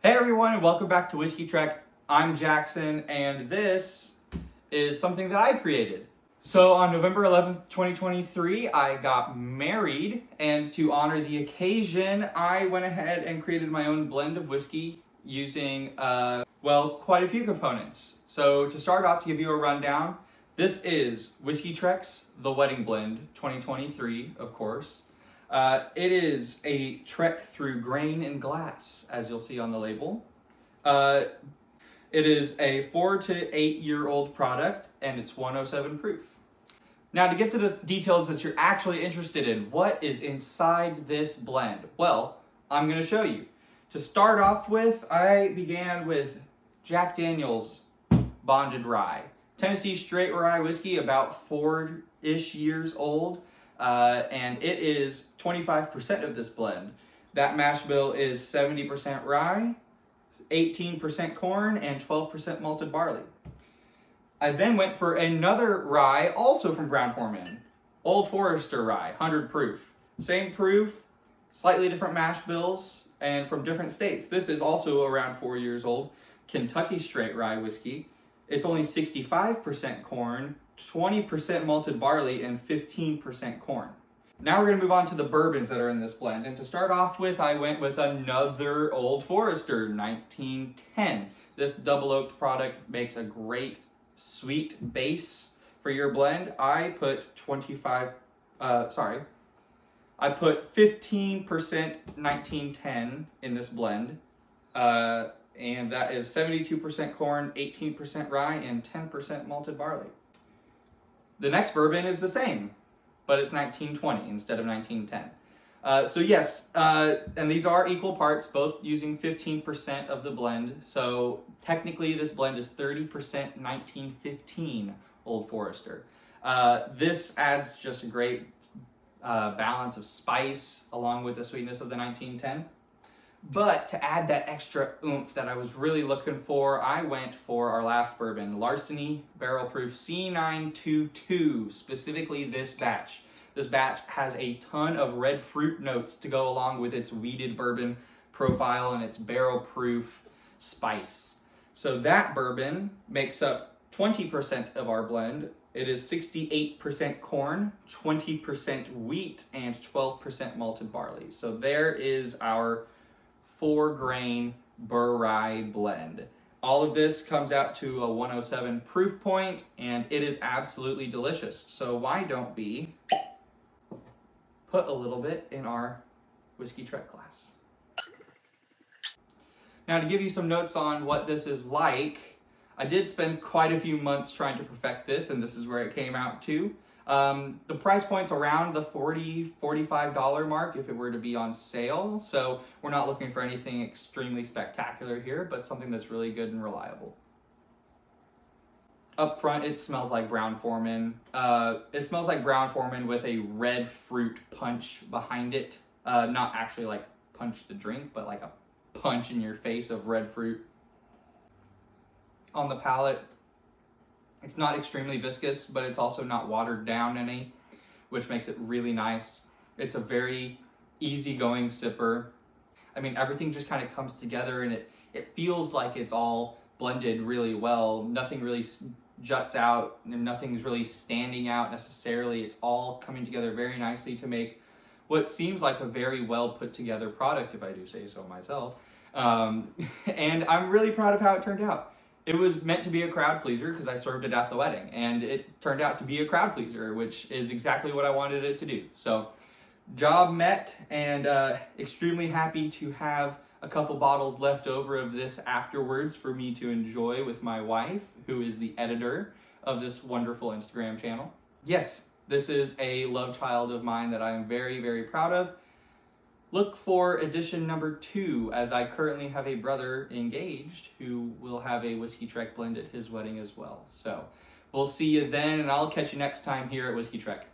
Hey everyone, and welcome back to Whiskey Trek. I'm Jackson, and this is something that I created. So on November 11th, 2023, I got married, and to honor the occasion, I went ahead and created my own blend of whiskey using, quite a few components. So to start off, to give you a rundown, this is Whiskey Trek's The Wedding Blend 2023, of course. It is a trek through grain and glass, as you'll see on the label. It is a 4 to 8 year old product, and it's 107 proof. Now, to get to the details that you're actually interested in, what is inside this blend? Well, I'm going to show you. To start off with, I began with Jack Daniel's Bonded Rye. Tennessee straight rye whiskey, about 4-ish years old. And it is 25% of this blend. That mash bill is 70% rye, 18% corn, and 12% malted barley. I then went for another rye, also from Brown-Forman, Old Forester rye, 100 proof. Same proof, slightly different mash bills, and from different states. This is also around 4 years old, Kentucky straight rye whiskey. It's only 65% corn, 20% malted barley, and 15% corn. Now we're going to move on to the bourbons that are in this blend. And to start off with, I went with another Old Forester 1910. This double oaked product makes a great sweet base for your blend. I put 15% 1910 in this blend. And that is 72% corn, 18% rye, and 10% malted barley. The next bourbon is the same, but it's 1920 instead of 1910. And these are equal parts, both using 15% of the blend. So technically this blend is 30% 1915 Old Forester. This adds just a great balance of spice along with the sweetness of the 1910. But to add that extra oomph that I was really looking for, I went for our last bourbon, Larceny Barrel Proof C922, specifically this batch. This batch has a ton of red fruit notes to go along with its wheated bourbon profile and its barrel proof spice. So that bourbon makes up 20% of our blend. It is 68% corn, 20% wheat, and 12% malted barley. So there is our 4-grain Burr Rye blend. All of this comes out to a 107 proof point, and it is absolutely delicious. So why don't we put a little bit in our Whiskey Trek glass? Now, to give you some notes on what this is like, I did spend quite a few months trying to perfect this, and this is where it came out to. The price point's around the $40, $45 mark if it were to be on sale. So we're not looking for anything extremely spectacular here, but something that's really good and reliable. Up front, it smells like Brown-Forman. It smells like Brown-Forman with a red fruit punch behind it. Not actually like punch the drink, but like a punch in your face of red fruit. On the palate, it's not extremely viscous, but it's also not watered down any, which makes it really nice. It's a very easygoing sipper. I mean, everything just kind of comes together, and it feels like it's all blended really well. Nothing really juts out, and nothing's really standing out necessarily. It's all coming together very nicely to make what seems like a very well put together product, if I do say so myself. And I'm really proud of how it turned out. It was meant to be a crowd pleaser because I served it at the wedding, and it turned out to be a crowd pleaser, which is exactly what I wanted it to do. So, job met, and extremely happy to have a couple bottles left over of this afterwards for me to enjoy with my wife, who is the editor of this wonderful Instagram channel. Yes, this is a love child of mine that I am very, very proud of. Look for edition number 2, as I currently have a brother engaged who will have a Whiskey Trek blend at his wedding as well. So we'll see you then, and I'll catch you next time here at Whiskey Trek.